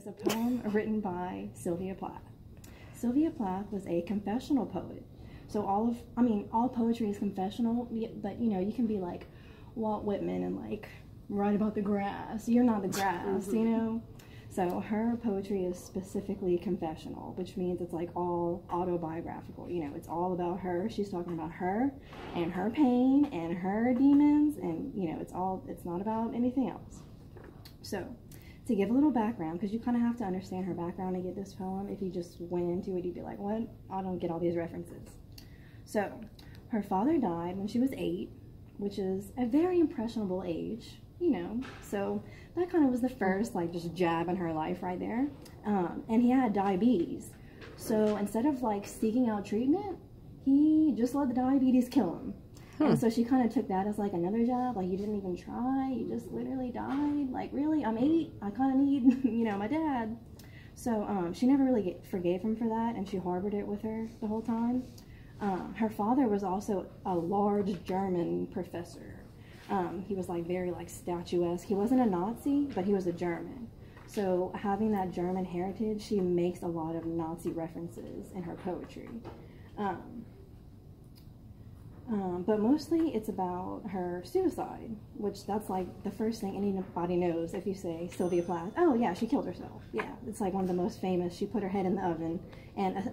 is a poem written by Sylvia Plath. Sylvia Plath was a confessional poet. So all poetry is confessional, but you can be like Walt Whitman and like write about the grass. You're not the grass, So her poetry is specifically confessional, which means it's like all autobiographical. It's all about her. She's talking about her and her pain and her demons, and it's not about anything else. So to give a little background, because you kind of have to understand her background to get this poem. If you just went into it, you'd be like, what? I don't get all these references. So her father died when she was 8, which is a very impressionable age, So that kind of was the first, like, just jab in her life right there. And he had diabetes. So instead of, like, seeking out treatment, he just let the diabetes kill him. And so she kind of took that as, like, another jab. Like, you didn't even try. You just literally died. Like, really? I'm 8. I kind of need, my dad. So she never really forgave him for that, and she harbored it with her the whole time. Her father was also a large German professor. He was like very like statuesque. He wasn't a Nazi, but he was a German. So having that German heritage, she makes a lot of Nazi references in her poetry. But mostly it's about her suicide, which that's like the first thing anybody knows if you say Sylvia Plath. Oh yeah, she killed herself. Yeah, it's like one of the most famous. She put her head in the oven and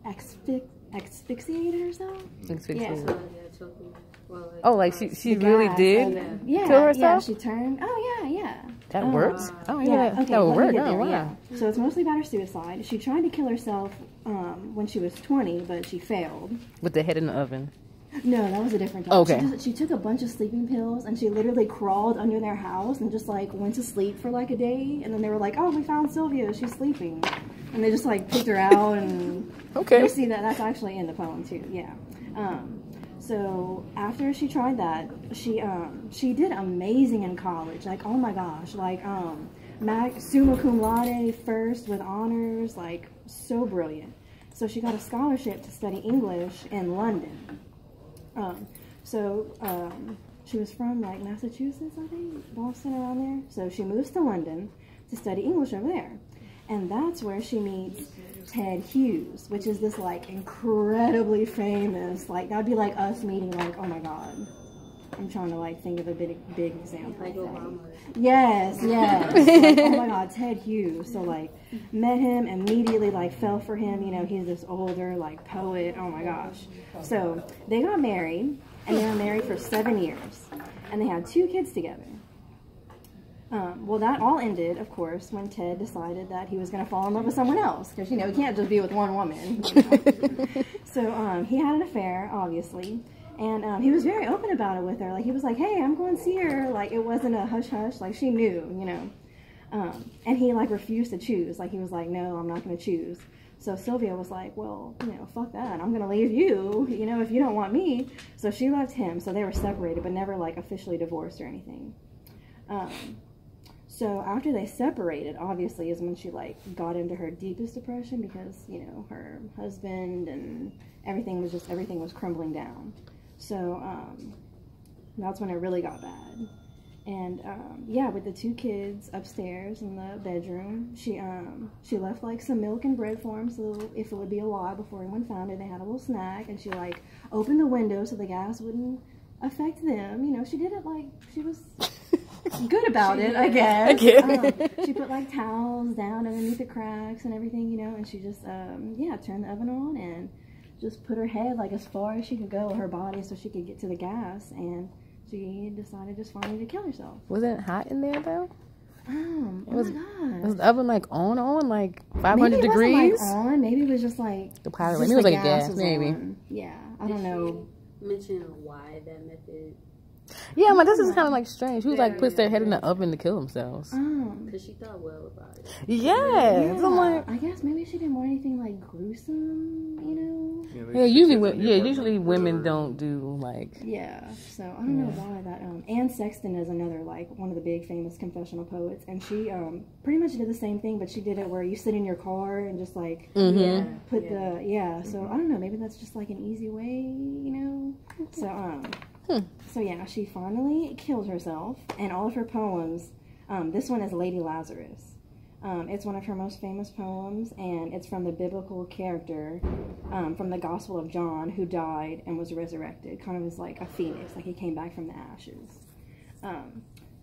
asphyxiated herself. Asphyxiated. Yeah. Like she really did kill herself? Yeah, she turned. Oh yeah. That works? Oh yeah. Okay, that would work. Oh wow. Yeah. So it's mostly about her suicide. She tried to kill herself when she was 20, but she failed. With the head in the oven? No, that was a different time. Okay. She took a bunch of sleeping pills, and she literally crawled under their house and just like went to sleep for like a day, and then they were like, oh, we found Sylvia, she's sleeping. And they just like picked her out, and you see that's actually in the poem too, yeah. So after she tried that, she did amazing in college, like, oh my gosh, like summa cum laude, first with honors, like so brilliant. So she got a scholarship to study English in London. She was from like Massachusetts, I think, Boston, around there. So she moves to London to study English over there. And that's where she meets Ted Hughes, which is this like incredibly famous, like that'd be like us meeting like, oh my God. I'm trying to like think of a big example. Like Obama. Yes. Like, oh my God, Ted Hughes. So like met him, immediately like fell for him. He's this older like poet. Oh my gosh. So they got married, and they were married for 7 years, and they had 2 kids together. Well, that all ended, of course, when Ted decided that he was going to fall in love with someone else, because he can't just be with one woman. So he had an affair, obviously. And he was very open about it with her. Like, he was like, hey, I'm going to see her. Like, it wasn't a hush-hush. Like, she knew, And he, like, refused to choose. Like, he was like, no, I'm not going to choose. So Sylvia was like, well, fuck that. I'm going to leave you, if you don't want me. So she left him. So they were separated, but never, like, officially divorced or anything. So after they separated, obviously, is when she, like, got into her deepest depression because, her husband and everything was crumbling down. So that's when it really got bad. And with the 2 kids upstairs in the bedroom, she left like some milk and bread for them, so if it would be a while before anyone found it, they had a little snack. And she like opened the window so the gas wouldn't affect them. She did it like she was good about it, I guess. She put like towels down underneath the cracks and everything, and she just turned the oven on and just put her head like as far as she could go with her body so she could get to the gas, and she decided just finally to kill herself. Was it hot in there though? Oh my God. Was the oven like on like 500 degrees? Maybe it wasn't like on. Maybe it was just like the pilot. Maybe it was like gas. Maybe. On. Yeah, I don't know. Mention why that method. Yeah, this is kind of like strange. Who like puts their head in the oven to kill themselves? Because she thought well about it. Yeah. So I'm like, I guess maybe she didn't want anything like gruesome, usually women don't do like. Yeah. So I don't know why that. Anne Sexton is another like one of the big famous confessional poets, and she pretty much did the same thing, but she did it where you sit in your car and just like put the So I don't know. Maybe that's just like an easy way, So So yeah, she finally killed herself, and all of her poems, this one is Lady Lazarus. It's one of her most famous poems, and it's from the biblical character from the Gospel of John who died and was resurrected, kind of as like a phoenix, like he came back from the ashes.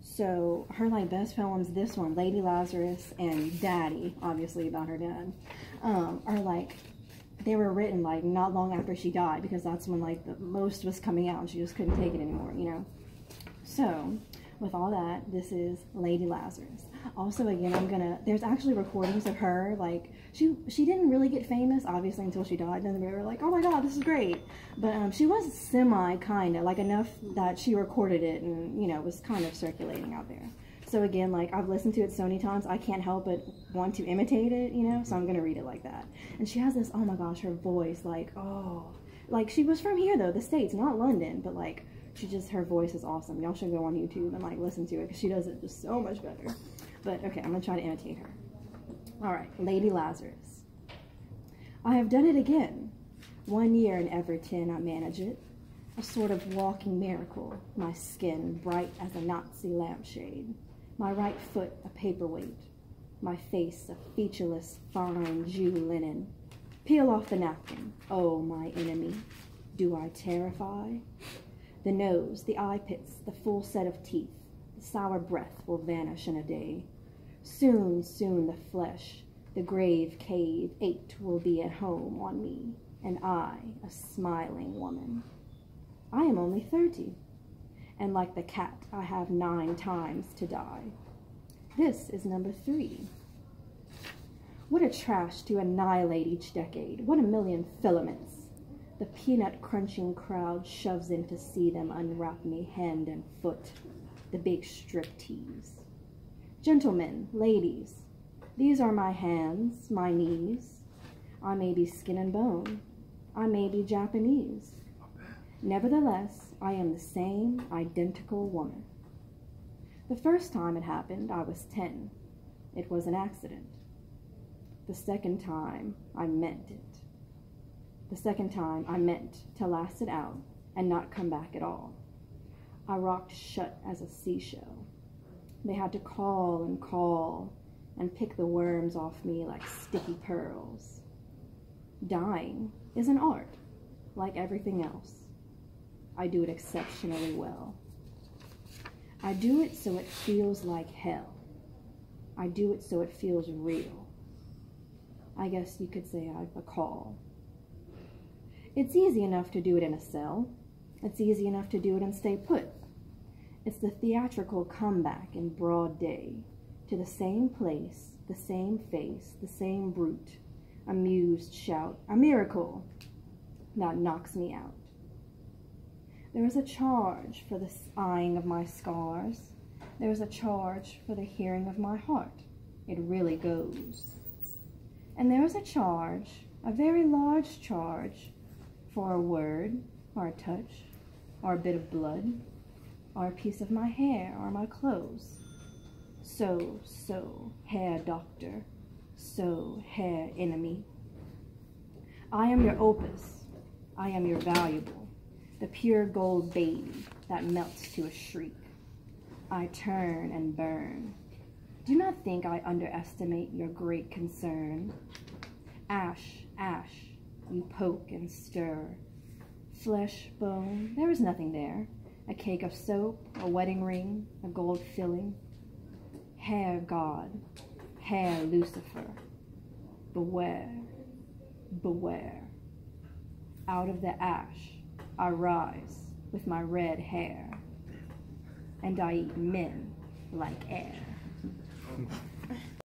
So her like best poems, this one, Lady Lazarus and Daddy, obviously about her dad, are like, they were written like not long after she died, because that's when like the most was coming out and she just couldn't take it anymore, you know. So with all that, this is Lady Lazarus. Also, again, there's actually recordings of her, like, she didn't really get famous, obviously, until she died. Then we were like, oh my god, this is great. But she was kind of, like, enough that she recorded it and, you know, was kind of circulating out there. So again, like, I've listened to it so many times, I can't help but want to imitate it, you know, so I'm going to read it like that. And she has this, oh my gosh, her voice, like, oh, like, she was from here, though, the States, not London, but, like, her voice is awesome. Y'all should go on YouTube and, like, listen to it, because she does it just so much better. But, okay, I'm going to try to imitate her. All right, Lady Lazarus. I have done it again. 1 year in Everton, I manage it. A sort of walking miracle. My skin bright as a Nazi lampshade. My right foot a paperweight. My face a featureless, fine Jew linen. Peel off the napkin. Oh, my enemy. Do I terrify? The nose, the eye pits, the full set of teeth. The sour breath will vanish in a day. Soon, soon the flesh, the grave cave ached will be at home on me, and I, a smiling woman. I am only 30, and like the cat, I have 9 times to die. This is number 3. What a trash to annihilate each decade. What a million filaments. The peanut-crunching crowd shoves in to see them unwrap me hand and foot. The big striptease. Gentlemen, ladies, these are my hands, my knees. I may be skin and bone. I may be Japanese. Nevertheless, I am the same identical woman. The first time it happened, I was 10. It was an accident. The second time, I meant it. The second time, I meant to last it out and not come back at all. I rocked shut as a seashell. They had to call and pick the worms off me like sticky pearls. Dying is an art, like everything else. I do it exceptionally well. I do it so it feels like hell. I do it so it feels real. I guess you could say I've a call. It's easy enough to do it in a cell. It's easy enough to do it and stay put. It's the theatrical comeback in broad day to the same place, the same face, the same brute, amused shout, a miracle, that knocks me out. There is a charge for the eyeing of my scars. There is a charge for the hearing of my heart. It really goes. And there is a charge, a very large charge, for a word, or a touch, or a bit of blood, or a piece of my hair, or my clothes. So, Herr Doctor, so, Herr Enemy. I am your opus. I am your valuable, the pure gold baby that melts to a shriek. I turn and burn. Do not think I underestimate your great concern. Ash, ash, you poke and stir. Flesh, bone, there is nothing there. A cake of soap, a wedding ring, a gold filling. Herr God, Herr Lucifer, beware, beware. Out of the ash I rise with my red hair, and I eat men like air.